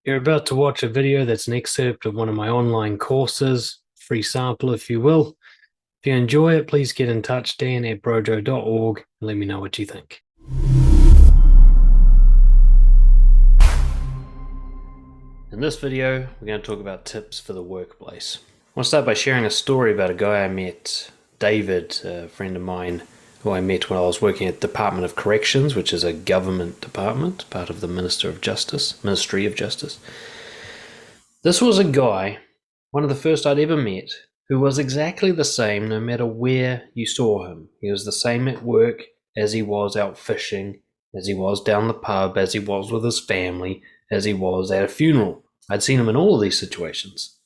You're about to watch a video that's an excerpt of one of my online courses, free sample if you will. If you enjoy it, please get in touch, dan@brojo.org, and let me know what you think. In this video, we're going to talk about tips for the workplace. I want to start by sharing a story about a guy I met, David, a friend of mine, who I met when I was working at the Department of Corrections, which is a government department, part of the Ministry of Justice. This was a guy, one of the first I'd ever met, who was exactly the same no matter where you saw him. He was the same at work as he was out fishing, as he was down the pub, as he was with his family, as he was at a funeral. I'd seen him in all of these situations.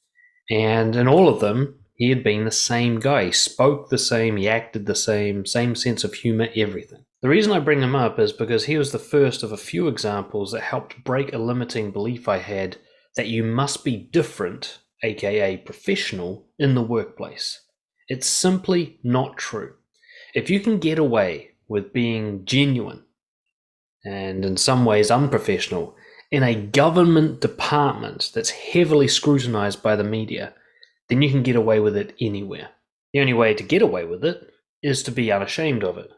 And in all of them, he had been the same guy. He spoke the same, he acted the same sense of humor, everything. The reason I bring him up is because he was the first of a few examples that helped break a limiting belief I had that you must be different, aka professional, in the workplace. It's simply not true. If you can get away with being genuine and in some ways unprofessional in a government department that's heavily scrutinized by the media, then you can get away with it anywhere. The only way to get away with it is to be unashamed of it.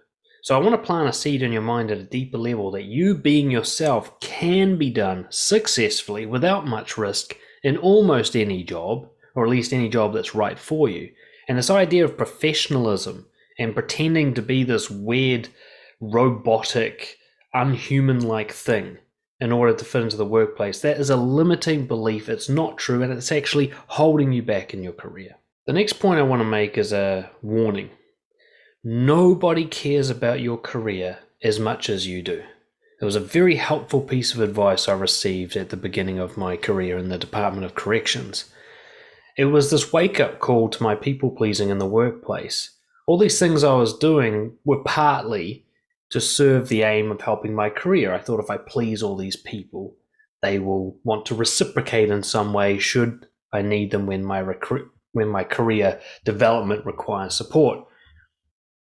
So I want to plant a seed in your mind at a deeper level that you being yourself can be done successfully without much risk in almost any job, or at least any job that's right for you. And this idea of professionalism and pretending to be this weird, robotic, unhuman-like thing in order to fit into the workplace, that is a limiting belief. It's not true, and it's actually holding you back in your career. The next point I want to make is a warning. Nobody cares about your career as much as you do. It was a very helpful piece of advice I received at the beginning of my career in the Department of Corrections. It was this wake-up call to my people-pleasing in the workplace. All these things I was doing were partly to serve the aim of helping my career. I thought if I please all these people, they will want to reciprocate in some way should I need them when my career development requires support.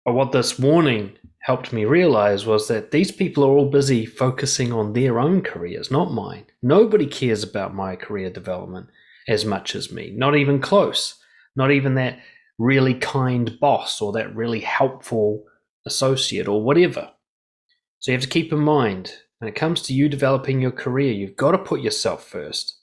But what this warning helped me realize was that these people are all busy focusing on their own careers, not mine. Nobody cares about my career development as much as me, not even close, not even that really kind boss or that really helpful associate or whatever. So you have to keep in mind, when it comes to you developing your career, you've got to put yourself first.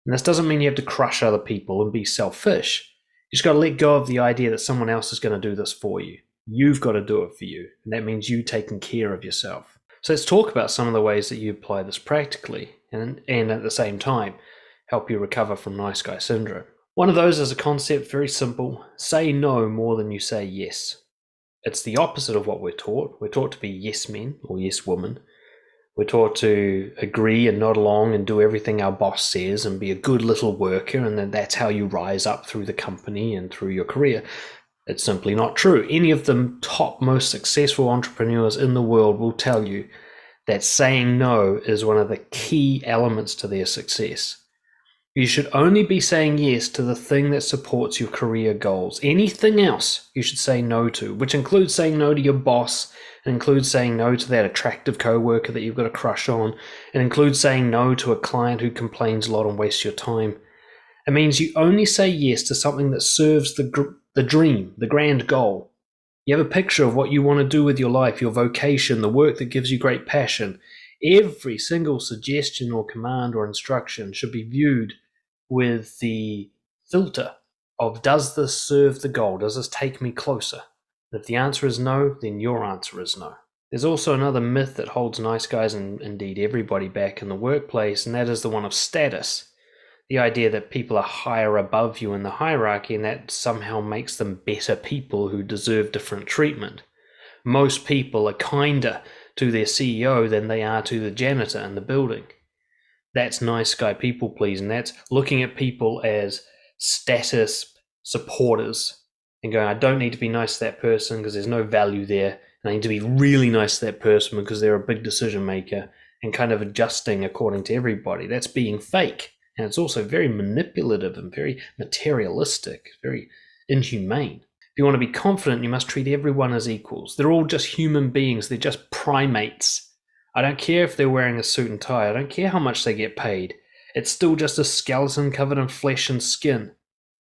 And this doesn't mean you have to crush other people and be selfish. You just got to let go of the idea that someone else is going to do this for you. You've got to do it for you, and that means you taking care of yourself. So let's talk about some of the ways that you apply this practically and at the same time help you recover from nice guy syndrome. One of those is a concept, very simple: say no more than you say yes. It's the opposite of what we're taught. We're taught to be yes men or yes women. We're taught to agree and nod along and do everything our boss says and be a good little worker, and then that's how you rise up through the company and through your career. It's simply not true. Any of the top most successful entrepreneurs in the world will tell you that saying no is one of the key elements to their success. You should only be saying yes to the thing that supports your career goals. Anything else you should say no to, which includes saying no to your boss. It includes saying no to that attractive coworker that you've got a crush on. It includes saying no to a client who complains a lot and wastes your time. It means you only say yes to something that serves the dream, the grand goal. You have a picture of what you want to do with your life, your vocation, the work that gives you great passion. Every single suggestion or command or instruction should be viewed with the filter of, does this serve the goal? Does this take me closer? If the answer is no, then your answer is no. There's also another myth that holds nice guys and indeed everybody back in the workplace, and that is the one of status. The idea that people are higher above you in the hierarchy and that somehow makes them better people who deserve different treatment. Most people are kinder to their CEO than they are to the janitor in the building. That's nice guy people pleasing. That's looking at people as status supporters and going, I don't need to be nice to that person because there's no value there. And I need to be really nice to that person because they're a big decision maker, and kind of adjusting according to everybody. That's being fake. And it's also very manipulative and very materialistic, very inhumane. If you want to be confident, you must treat everyone as equals. They're all just human beings. They're just primates. I don't care if they're wearing a suit and tie. I don't care how much they get paid. It's still just a skeleton covered in flesh and skin.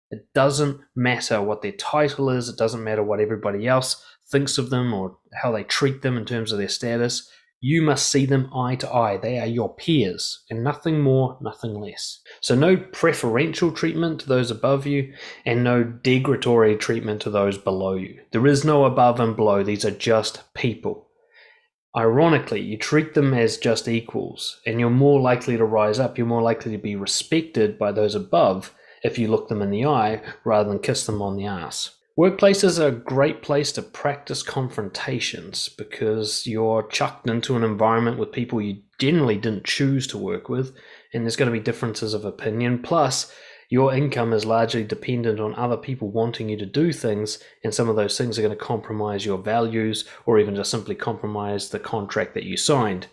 It doesn't matter what their title is. It doesn't matter what everybody else thinks of them or how they treat them in terms of their status. You must see them eye to eye. They are your peers, and nothing more, nothing less. So no preferential treatment to those above you, and no degradatory treatment to those below you. There is no above and below. These are just people. Ironically, you treat them as just equals, and you're more likely to rise up. You're more likely to be respected by those above if you look them in the eye rather than kiss them on the ass. Workplaces are a great place to practice confrontations because you're chucked into an environment with people you generally didn't choose to work with, and there's going to be differences of opinion. Plus, your income is largely dependent on other people wanting you to do things, and some of those things are going to compromise your values or even just simply compromise the contract that you signed.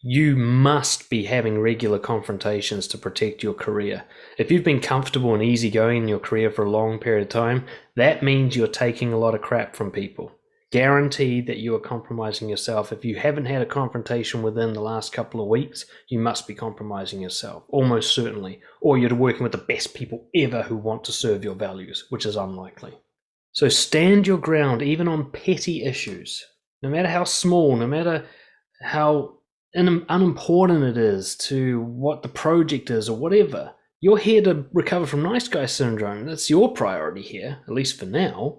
You must be having regular confrontations to protect your career. If you've been comfortable and easygoing in your career for a long period of time, that means you're taking a lot of crap from people. Guaranteed that you are compromising yourself. If you haven't had a confrontation within the last couple of weeks, you must be compromising yourself, almost certainly. Or you're working with the best people ever who want to serve your values, which is unlikely. So stand your ground even on petty issues. No matter how small, no matter how unimportant it is to what the project is or whatever. You're here to recover from nice guy syndrome. That's your priority here, at least for now.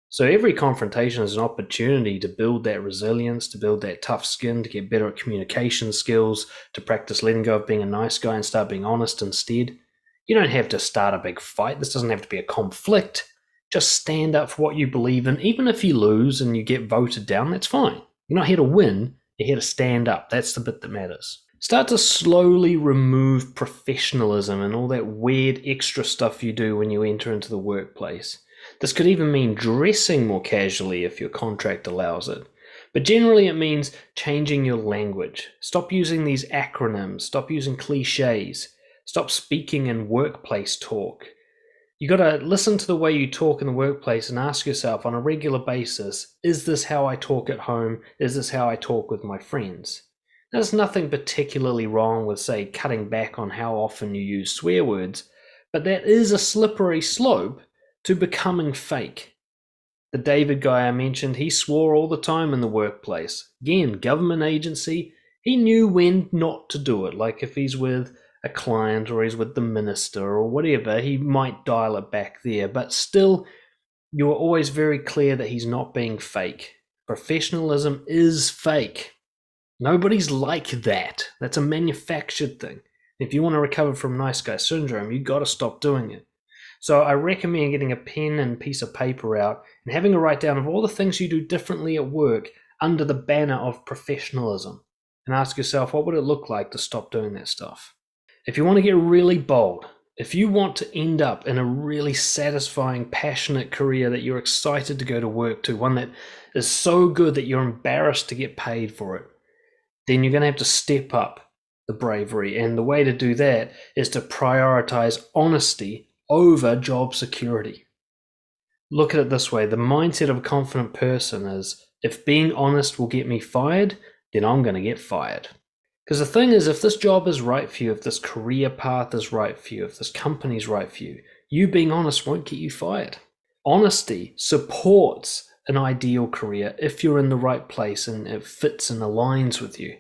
So every confrontation is an opportunity to build that resilience, to build that tough skin, to get better at communication skills, to practice letting go of being a nice guy and start being honest instead. You don't have to start a big fight. This doesn't have to be a conflict. Just stand up for what you believe in. Even if you lose and you get voted down, that's fine. You're not here to win. You're here to stand up. That's the bit that matters. Start to slowly remove professionalism and all that weird extra stuff you do when you enter into the workplace. This could even mean dressing more casually if your contract allows it. But generally it means changing your language. Stop using these acronyms. Stop using cliches. Stop speaking in workplace talk. You got to listen to the way you talk in the workplace and ask yourself on a regular basis, is this how I talk at home? Is this how I talk with my friends? There's nothing particularly wrong with, say, cutting back on how often you use swear words, but that is a slippery slope to becoming fake. The David guy I mentioned, he swore all the time in the workplace. Again, government agency, he knew when not to do it, like if he's with a client or he's with the minister or whatever, he might dial it back there, but still you're always very clear that he's not being fake. Professionalism is fake. Nobody's like that. That's a manufactured thing. If you want to recover from nice guy syndrome, you got to stop doing it. So I recommend getting a pen and piece of paper out and having a write down of all the things you do differently at work under the banner of professionalism, and ask yourself, what would it look like to stop doing that stuff? If you want to get really bold, if you want to end up in a really satisfying, passionate career that you're excited to go to work to, one that is so good that you're embarrassed to get paid for it, then you're going to have to step up the bravery. And the way to do that is to prioritize honesty over job security. Look at it this way. The mindset of a confident person is, if being honest will get me fired, then I'm going to get fired. Because the thing is, if this job is right for you, if this career path is right for you, if this company is right for you, you being honest won't get you fired. Honesty supports an ideal career if you're in the right place and it fits and aligns with you.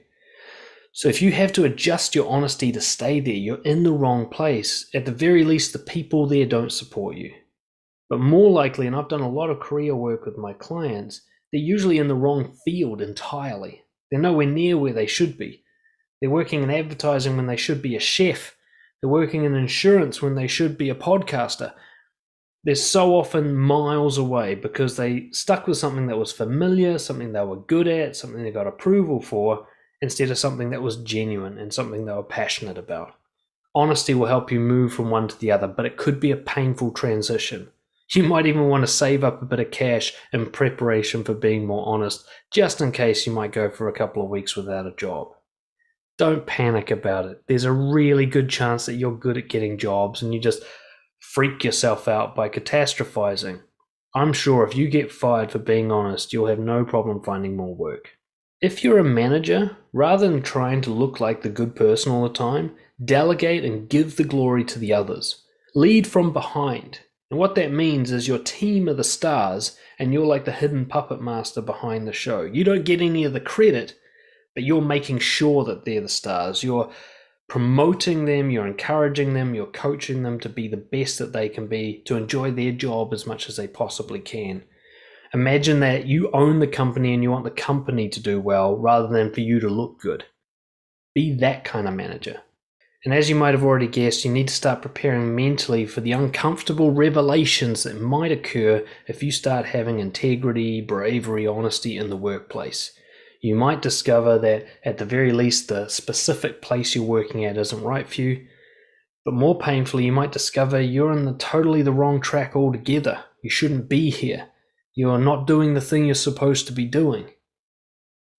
So if you have to adjust your honesty to stay there, you're in the wrong place. At the very least, the people there don't support you. But more likely, and I've done a lot of career work with my clients, they're usually in the wrong field entirely. They're nowhere near where they should be. They're working in advertising when they should be a chef. They're working in insurance when they should be a podcaster. They're so often miles away because they stuck with something that was familiar, something they were good at, something they got approval for, instead of something that was genuine and something they were passionate about. Honesty will help you move from one to the other, but it could be a painful transition. You might even want to save up a bit of cash in preparation for being more honest, just in case you might go for a couple of weeks without a job. Don't panic about it. There's a really good chance that you're good at getting jobs and you just freak yourself out by catastrophizing. I'm sure if you get fired for being honest, you'll have no problem finding more work. If you're a manager, Rather than trying to look like the good person all the time, delegate and give the glory to the others. Lead from behind. And what that means is your team are the stars and you're like the hidden puppet master behind the show. You don't get any of the credit, but you're making sure that they're the stars. You're promoting them, you're encouraging them, you're coaching them to be the best that they can be, to enjoy their job as much as they possibly can. Imagine that you own the company and you want the company to do well rather than for you to look good. Be that kind of manager. And as you might have already guessed, you need to start preparing mentally for the uncomfortable revelations that might occur if you start having integrity, bravery, honesty in the workplace. You might discover that at the very least the specific place you're working at isn't right for you, but more painfully you might discover you're on totally the wrong track altogether. You shouldn't be here. You are not doing the thing you're supposed to be doing.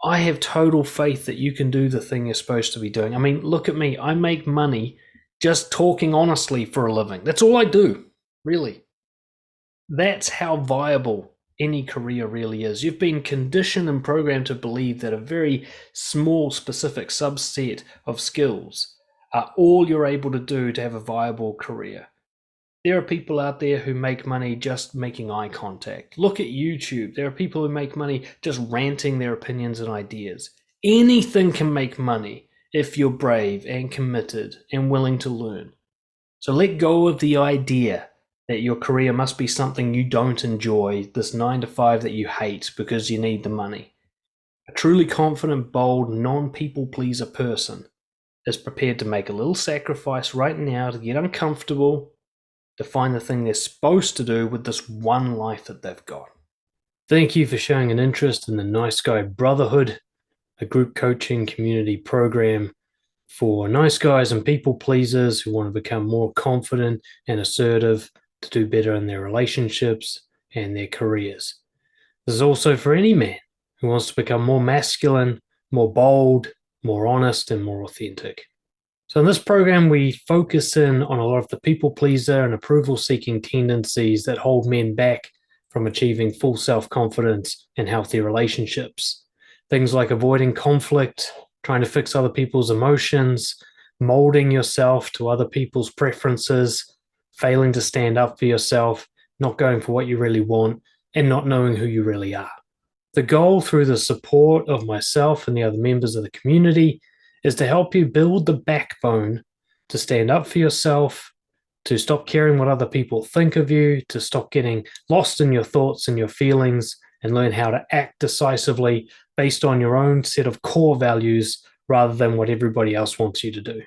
I have total faith that you can do the thing you're supposed to be doing. I mean, look at me. I make money just talking honestly for a living. That's all I do, really. That's how viable any career really is. You've been conditioned and programmed to believe that a very small, specific subset of skills are all you're able to do to have a viable career. There are people out there who make money just making eye contact. Look at YouTube. There are people who make money just ranting their opinions and ideas. Anything can make money if you're brave and committed and willing to learn. So let go of the idea that your career must be something you don't enjoy, this 9 to 5 that you hate because you need the money. A truly confident, bold, non-people pleaser person is prepared to make a little sacrifice right now to get uncomfortable, to find the thing they're supposed to do with this one life that they've got. Thank you for showing an interest in the Nice Guy Brotherhood, a group coaching community program for nice guys and people pleasers who want to become more confident and assertive to do better in their relationships and their careers. This is also for any man who wants to become more masculine, more bold, more honest, and more authentic. So in this program, we focus in on a lot of the people pleaser and approval seeking tendencies that hold men back from achieving full self-confidence and healthy relationships. Things like avoiding conflict, trying to fix other people's emotions, molding yourself to other people's preferences, failing to stand up for yourself, not going for what you really want, and not knowing who you really are. The goal, through the support of myself and the other members of the community, is to help you build the backbone to stand up for yourself, to stop caring what other people think of you, to stop getting lost in your thoughts and your feelings, and learn how to act decisively based on your own set of core values rather than what everybody else wants you to do.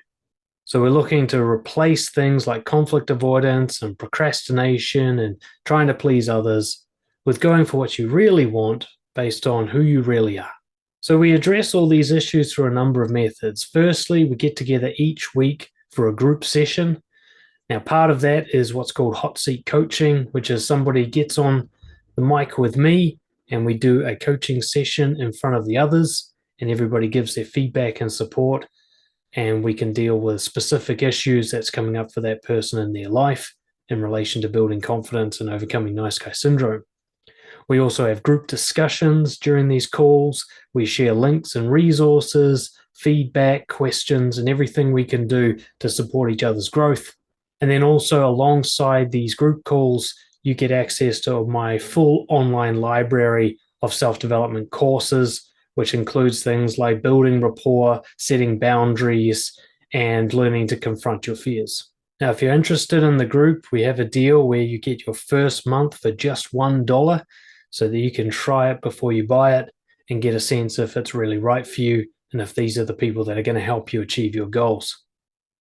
So we're looking to replace things like conflict avoidance and procrastination and trying to please others with going for what you really want based on who you really are. So we address all these issues through a number of methods. Firstly, we get together each week for a group session. Now, part of that is what's called hot seat coaching, which is somebody gets on the mic with me and we do a coaching session in front of the others, and everybody gives their feedback and support, and we can deal with specific issues that's coming up for that person in their life in relation to building confidence and overcoming nice guy syndrome. We also have group discussions during these calls. We share links and resources, feedback, questions, and everything we can do to support each other's growth. And then also alongside these group calls, you get access to my full online library of self-development courses, which includes things like building rapport, setting boundaries, and learning to confront your fears. Now, if you're interested in the group, we have a deal where you get your first month for just $1 so that you can try it before you buy it and get a sense if it's really right for you and if these are the people that are going to help you achieve your goals.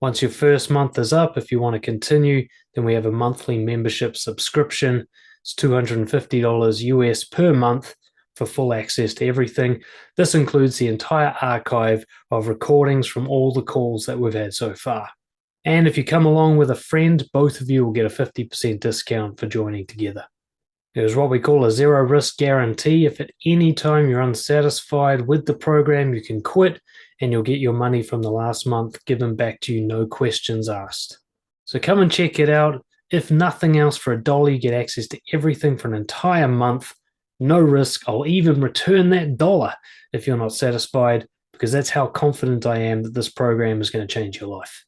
Once your first month is up, if you want to continue, then we have a monthly membership subscription. It's $250 US per month for full access to everything. This includes the entire archive of recordings from all the calls that we've had so far. And if you come along with a friend, both of you will get a 50% discount for joining together. There's what we call a zero risk guarantee. If at any time you're unsatisfied with the program, you can quit and you'll get your money from the last month given back to you, no questions asked. So come and check it out. If nothing else, for $1, you get access to everything for an entire month. No risk. I'll even return that dollar if you're not satisfied, because that's how confident I am that this program is going to change your life.